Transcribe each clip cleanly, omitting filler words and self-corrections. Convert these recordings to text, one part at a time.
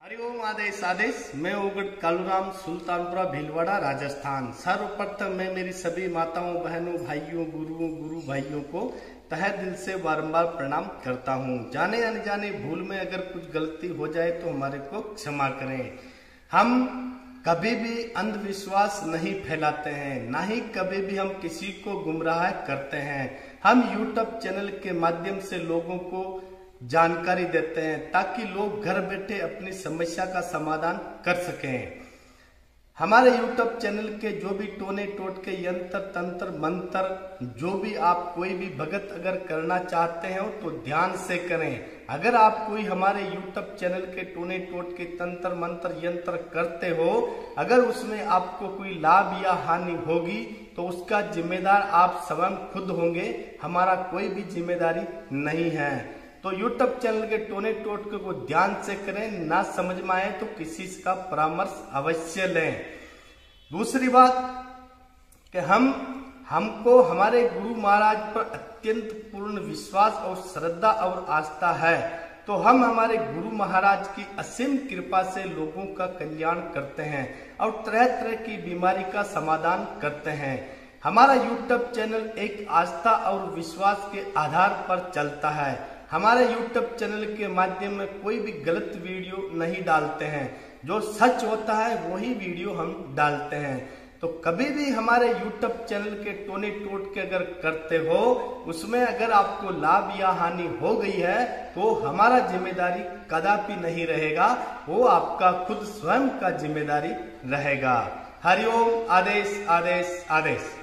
हरिओम आदेश आदेश। मैं उगड़ कालूराम, सुल्तानपुरा भीलवाड़ा, राजस्थान। सर्वप्रथम मैं मेरी सभी माताओं, बहनों, भाइयों, गुरुओं, गुरु भाइयों को तहे दिल से बारंबार प्रणाम करता हूँ। जाने अनजाने भूल में अगर कुछ गलती हो जाए तो हमारे को क्षमा करें। हम कभी भी अंधविश्वास नहीं फैलाते हैं, ना ही कभी भी हम किसी को गुमराह करते हैं। हम यूट्यूब चैनल के माध्यम से लोगों को जानकारी देते हैं ताकि लोग घर बैठे अपनी समस्या का समाधान कर सकें। हमारे यूट्यूब चैनल के जो भी टोने टोटके, यंत्र तंत्र मंत्र, जो भी आप कोई भी भगत अगर करना चाहते हो तो ध्यान से करें। अगर आप कोई हमारे यूट्यूब चैनल के टोने टोटके, तंत्र मंत्र, यंत्र करते हो, अगर उसमें आपको कोई लाभ या हानि होगी तो उसका जिम्मेदार आप स्वयं खुद होंगे, हमारा कोई भी जिम्मेदारी नहीं है। तो यूट्यूब चैनल के टोने टोटके को ध्यान से करें, ना समझ में आए तो किसी का परामर्श अवश्य लें। दूसरी बात कि हमको हमारे गुरु महाराज पर अत्यंत पूर्ण विश्वास और श्रद्धा और आस्था है, तो हम हमारे गुरु महाराज की असीम कृपा से लोगों का कल्याण करते हैं और तरह तरह की बीमारी का समाधान करते हैं। हमारा यूट्यूब चैनल एक आस्था और विश्वास के आधार पर चलता है। हमारे यूट्यूब चैनल के माध्यम में कोई भी गलत वीडियो नहीं डालते हैं, जो सच होता है वही वीडियो हम डालते हैं। तो कभी भी हमारे यूट्यूब चैनल के टोने टोटके अगर करते हो, उसमें अगर आपको लाभ या हानि हो गई है तो हमारा जिम्मेदारी कदापि नहीं रहेगा, वो आपका खुद स्वयं का जिम्मेदारी रहेगा। हरिओम आदेश आदेश आदेश।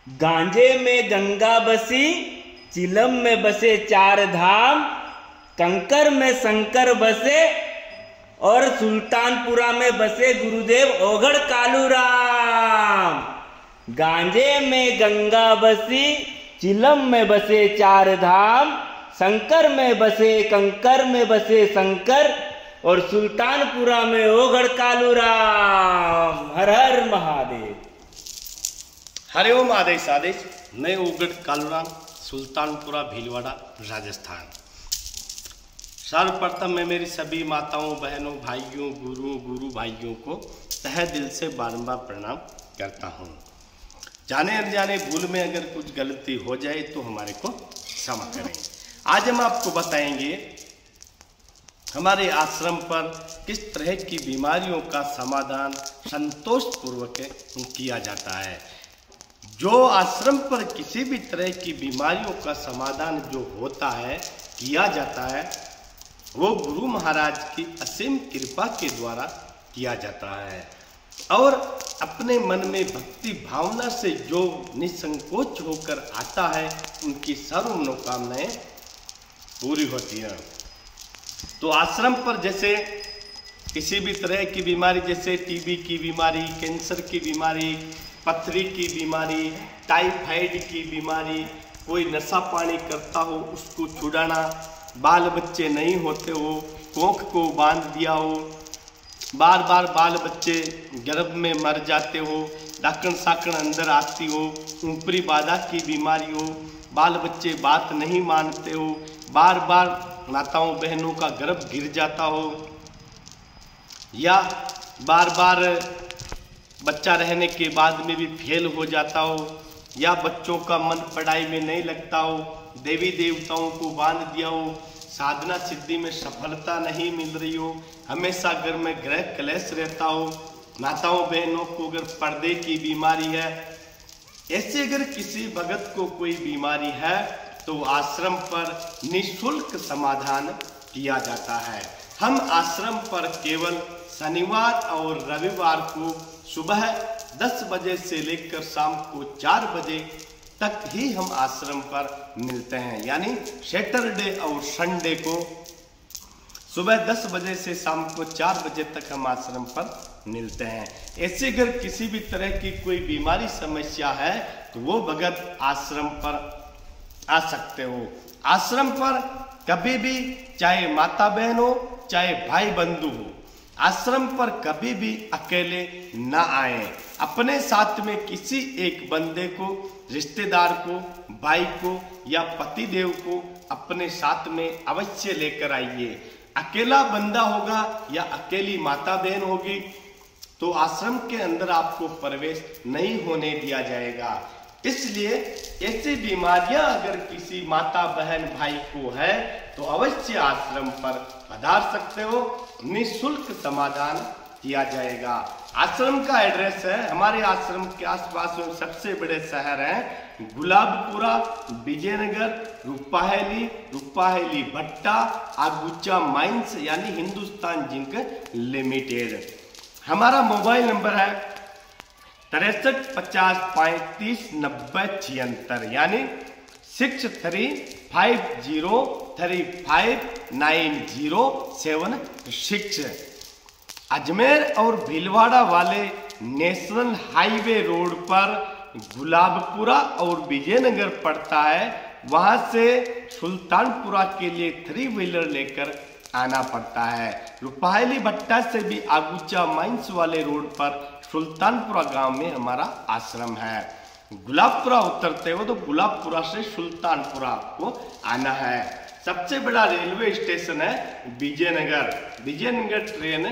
गांजे में गंगा बसी, चिलम में बसे चार धाम, कंकर में शंकर बसे और सुल्तानपुरा में बसे गुरुदेव ओगड़ कालूराम। गांजे में गंगा बसी, चिलम में बसे चार धाम, शंकर में बसे, कंकर में बसे शंकर और सुल्तानपुरा में ओगड़ कालूराम। हर हर महादेव। हरिओम आदेश आदेश। मैं उगड़ कालूराम, सुल्तानपुरा भीलवाड़ा, राजस्थान। सर्वप्रथम मैं मेरी सभी माताओं, बहनों, भाइयों, गुरुओं, गुरु भाइयों को तहे दिल से बारंबार प्रणाम करता हूँ। जाने अनजाने भूल में अगर कुछ गलती हो जाए तो हमारे को क्षमा करें। आज हम आपको बताएंगे हमारे आश्रम पर किस तरह की बीमारियों का समाधान संतोषपूर्वक किया जाता है। जो आश्रम पर किसी भी तरह की बीमारियों का समाधान जो होता है, किया जाता है, वो गुरु महाराज की असीम कृपा के द्वारा किया जाता है और अपने मन में भक्ति भावना से जो निसंकोच होकर आता है, उनकी सर्व मनोकामनाएं पूरी होती हैं। तो आश्रम पर जैसे किसी भी तरह की बीमारी, जैसे टीबी की बीमारी, कैंसर की बीमारी, पथरी की बीमारी, टाइफाइड की बीमारी, कोई नशा पानी करता हो उसको छुड़ाना, बाल बच्चे नहीं होते हो, कोख को बांध दिया हो, बार बार बाल बच्चे गर्भ में मर जाते हो, डाकन साकन अंदर आती हो, ऊपरी बाधा की बीमारी हो, बाल बच्चे बात नहीं मानते हो, बार बार माताओं बहनों का गर्भ गिर जाता हो, या बार बार बच्चा रहने के बाद में भी फेल हो जाता हो, या बच्चों का मन पढ़ाई में नहीं लगता हो, देवी देवताओं को बांध दिया हो, साधना सिद्धि में सफलता नहीं मिल रही हो, हमेशा घर में ग्रह क्लेश रहता हो, माताओं बहनों को अगर पर्दे की बीमारी है, ऐसे अगर किसी भगत को कोई बीमारी है तो आश्रम पर निःशुल्क समाधान किया जाता है। हम आश्रम पर केवल शनिवार और रविवार को सुबह 10 बजे से लेकर शाम को 4 बजे तक ही हम आश्रम पर मिलते हैं, यानी सैटरडे और संडे को सुबह 10 बजे से शाम को 4 बजे तक हम आश्रम पर मिलते हैं। ऐसे अगर किसी भी तरह की कोई बीमारी समस्या है तो वो भगत आश्रम पर आ सकते हो। आश्रम पर कभी भी चाहे माता बहन हो चाहे भाई बंधु हो, आश्रम पर कभी भी अकेले ना आए। अपने साथ में किसी एक बंदे को, रिश्तेदार को, भाई को या पतिदेव को अपने साथ में अवश्य लेकर आइए। अकेला बंदा होगा या अकेली माता बहन होगी तो आश्रम के अंदर आपको प्रवेश नहीं होने दिया जाएगा। इसलिए ऐसी बीमारियां अगर किसी माता बहन भाई को है तो अवश्य आश्रम पर पधार सकते हो, निःशुल्क समाधान किया जाएगा। आश्रम का एड्रेस है, हमारे आश्रम के आसपास में सबसे बड़े शहर हैं गुलाबपुरा, विजयनगर, रूपाहेली भट्टा, आगुचा माइंस यानी हिंदुस्तान जिंक लिमिटेड। हमारा मोबाइल नंबर है 63 50 35 90 76 यानी 6350359076। अजमेर और भीलवाड़ा वाले नेशनल हाईवे रोड पर गुलाबपुरा और विजयनगर पड़ता है, वहां से सुल्तानपुरा के लिए 3 व्हीलर लेकर आना पड़ता है। रूपाहेली भट्टा से भी आगुचा माइंस वाले रोड पर सुल्तानपुरा गांव में हमारा आश्रम है। गुलाबपुरा उतरते हो तो गुलाबपुरा से सुल्तानपुरा आपको आना है। सबसे बड़ा रेलवे स्टेशन है विजयनगर, विजयनगर ट्रेन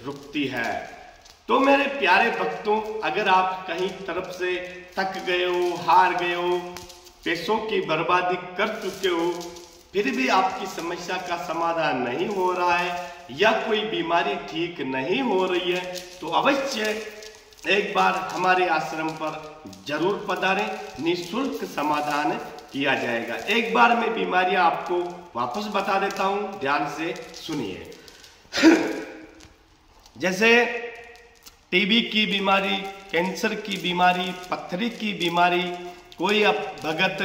रुकती है। तो मेरे प्यारे भक्तों, अगर आप कहीं तरफ से थक गए हो, हार गए हो, पैसों की बर्बादी कर चुके हो, फिर भी आपकी समस्या का समाधान नहीं हो रहा है या कोई बीमारी ठीक नहीं हो रही है तो अवश्य एक बार हमारे आश्रम पर जरूर पधारें, निःशुल्क समाधान किया जाएगा। एक बार मैं बीमारियां आपको वापस बता देता हूं, ध्यान से सुनिए। जैसे टीबी की बीमारी, कैंसर की बीमारी, पथरी की बीमारी, कोई अब भगत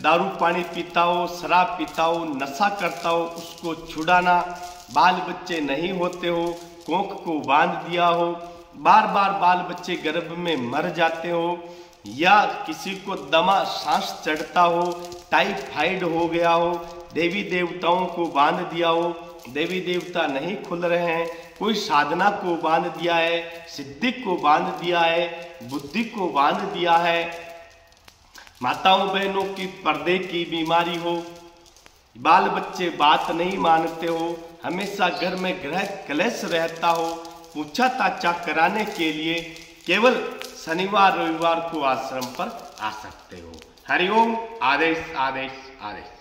दारू पानी पीता हो, शराब पीता हो, नशा करता हो, उसको छुड़ाना, बाल बच्चे नहीं होते हो, कोख को बांध दिया हो, बार बार बाल बच्चे गर्भ में मर जाते हो, या किसी को दमा सांस चढ़ता हो, टाइफाइड हो गया हो, देवी देवताओं को बांध दिया हो, देवी देवता नहीं खुल रहे हैं, कोई साधना को बांध दिया है, सिद्धि को बांध दिया है, बुद्धि को बांध दिया है, माताओं बहनों की पर्दे की बीमारी हो, बाल बच्चे बात नहीं मानते हो, हमेशा घर में ग्रह क्लेश रहता हो, पूछा ताछा कराने के लिए केवल शनिवार रविवार को आश्रम पर आ सकते हो। हरिओम। आदेश आदेश आदेश।